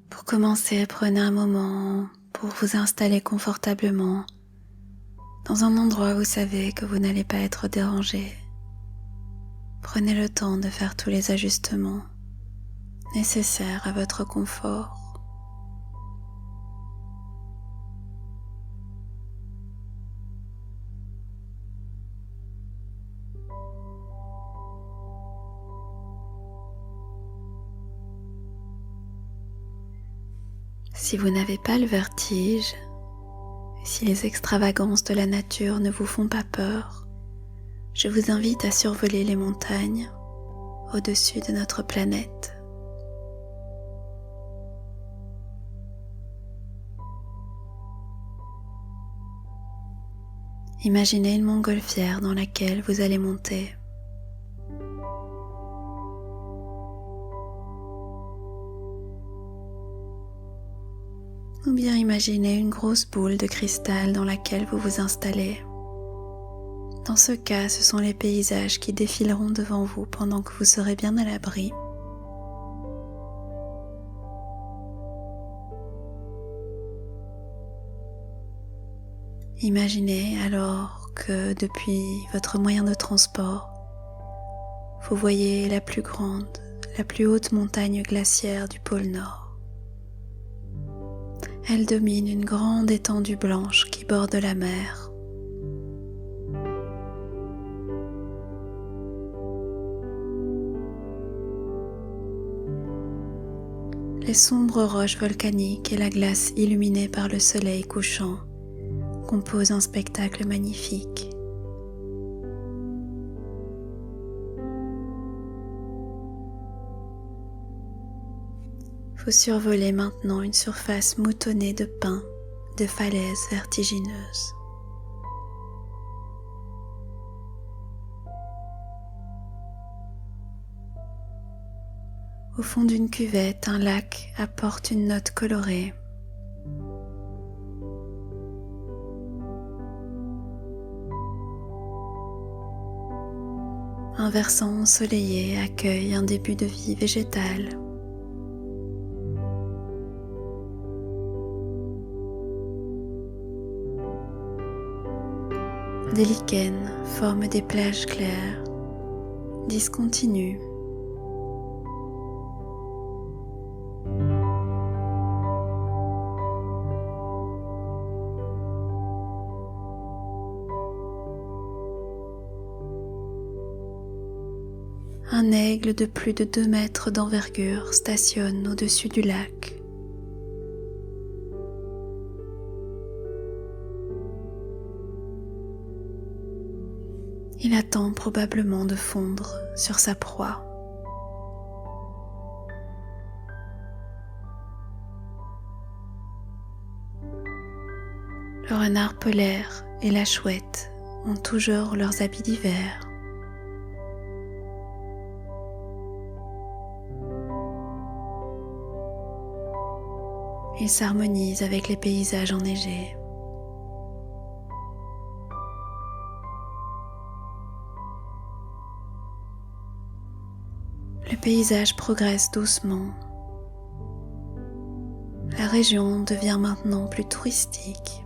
Pour commencer, prenez un moment pour vous installer confortablement dans un endroit où vous savez que vous n'allez pas être dérangé. Prenez le temps de faire tous les ajustements nécessaires à votre confort. Si vous n'avez pas le vertige, si les extravagances de la nature ne vous font pas peur, je vous invite à survoler les montagnes au-dessus de notre planète. Imaginez une montgolfière dans laquelle vous allez monter. Ou bien imaginez une grosse boule de cristal dans laquelle vous vous installez. Dans ce cas, ce sont les paysages qui défileront devant vous pendant que vous serez bien à l'abri. Imaginez alors que depuis votre moyen de transport, vous voyez la plus grande, la plus haute montagne glaciaire du pôle Nord. Elle domine une grande étendue blanche qui borde la mer. Les sombres roches volcaniques et la glace illuminée par le soleil couchant composent un spectacle magnifique. Vous survolez maintenant une surface moutonnée de pins, de falaises vertigineuses. Au fond d'une cuvette, un lac apporte une note colorée. Un versant ensoleillé accueille un début de vie végétale. Des lichens forment des plages claires, discontinues. Un aigle de plus de 2 mètres d'envergure stationne au-dessus du lac. Il attend probablement de fondre sur sa proie. Le renard polaire et la chouette ont toujours leurs habits d'hiver. Ils s'harmonisent avec les paysages enneigés. Le paysage progresse doucement. La région devient maintenant plus touristique.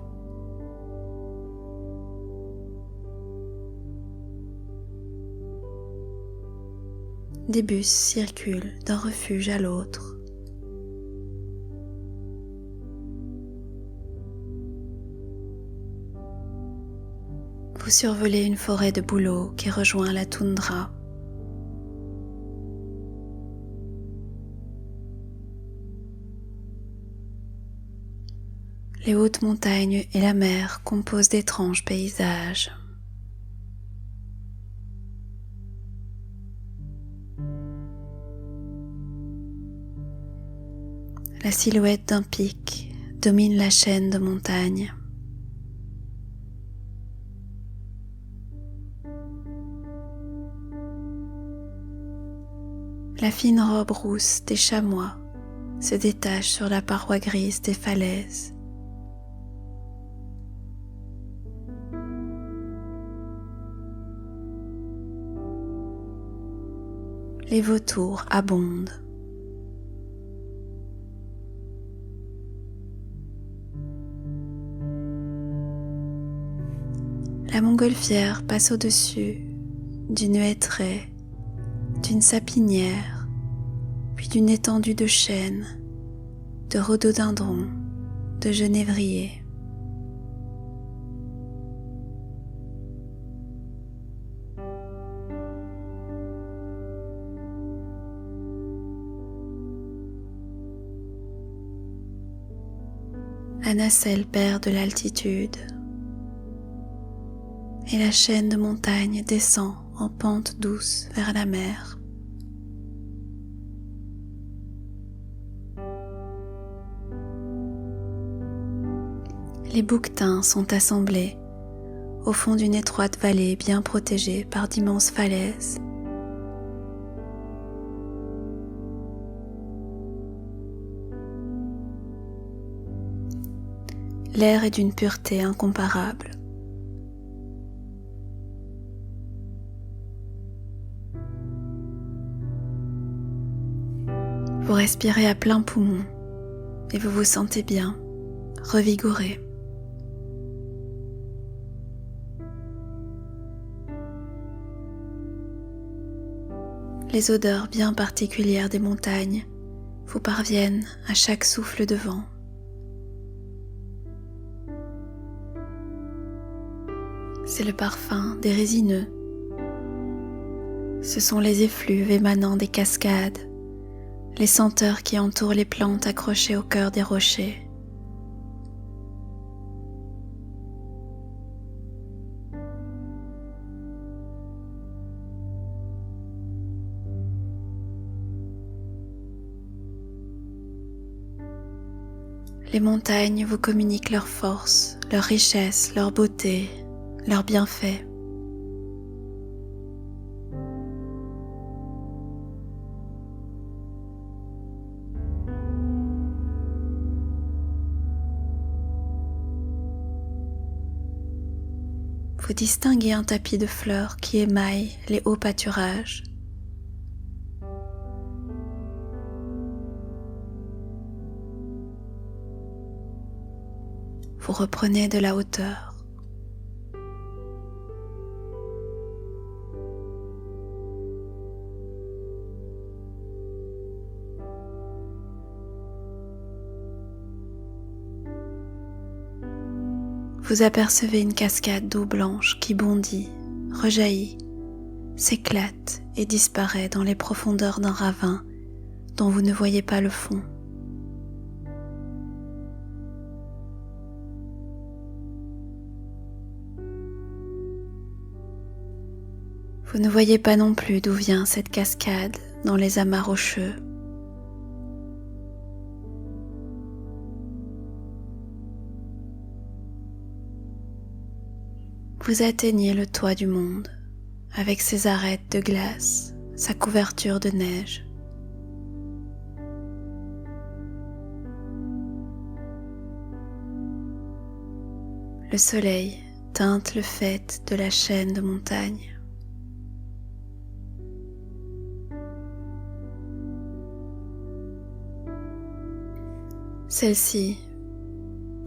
Des bus circulent d'un refuge à l'autre. Vous survolez une forêt de bouleaux qui rejoint la toundra. Les hautes montagnes et la mer composent d'étranges paysages. La silhouette d'un pic domine la chaîne de montagnes. La fine robe rousse des chamois se détache sur la paroi grise des falaises. Les vautours abondent. La montgolfière passe au-dessus d'une hêtraie, d'une sapinière, puis d'une étendue de chênes, de rhododendrons, de genévriers. La nacelle perd de l'altitude et la chaîne de montagne descend en pente douce vers la mer. Les bouquetins sont assemblés au fond d'une étroite vallée bien protégée par d'immenses falaises. L'air est d'une pureté incomparable. Vous respirez à plein poumon et vous vous sentez bien, revigoré. Les odeurs bien particulières des montagnes vous parviennent à chaque souffle de vent. C'est le parfum des résineux. Ce sont les effluves émanant des cascades, les senteurs qui entourent les plantes accrochées au cœur des rochers. Les montagnes vous communiquent leur force, leur richesse, leur beauté, leurs bienfaits. Vous distinguez un tapis de fleurs qui émaille les hauts pâturages. Vous reprenez de la hauteur. Vous apercevez une cascade d'eau blanche qui bondit, rejaillit, s'éclate et disparaît dans les profondeurs d'un ravin dont vous ne voyez pas le fond. Vous ne voyez pas non plus d'où vient cette cascade dans les amas rocheux. Vous atteignez le toit du monde avec ses arêtes de glace, sa couverture de neige. Le soleil teinte le faîte de la chaîne de montagne. Celle-ci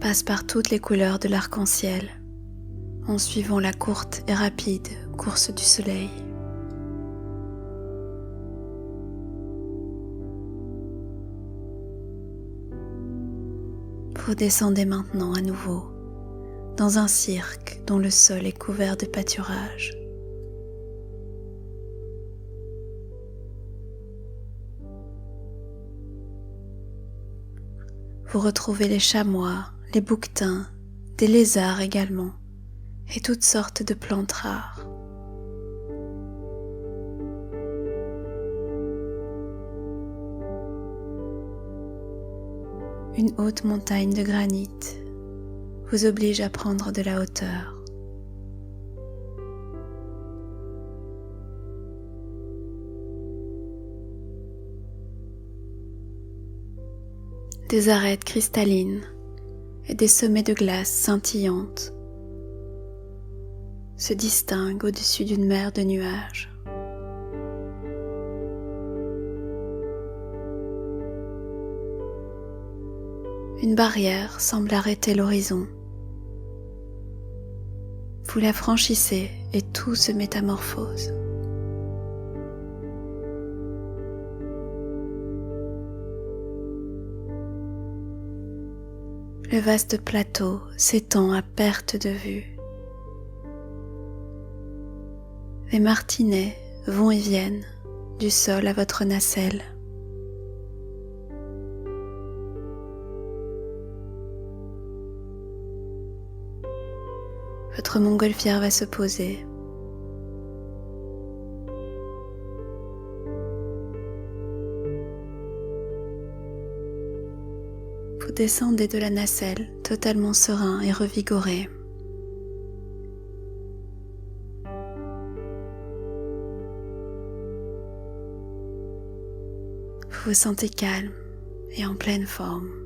passe par toutes les couleurs de l'arc-en-ciel en suivant la courte et rapide course du soleil. Vous descendez maintenant à nouveau dans un cirque dont le sol est couvert de pâturages. Vous retrouvez les chamois, les bouquetins, des lézards également, et toutes sortes de plantes rares. Une haute montagne de granit vous oblige à prendre de la hauteur. Des arêtes cristallines et des sommets de glace scintillantes se distinguent au-dessus d'une mer de nuages. Une barrière semble arrêter l'horizon. Vous la franchissez et tout se métamorphose. Le vaste plateau s'étend à perte de vue. Les martinets vont et viennent du sol à votre nacelle. Votre montgolfière va se poser. Vous descendez de la nacelle totalement serein et revigoré. Vous vous sentez calme et en pleine forme.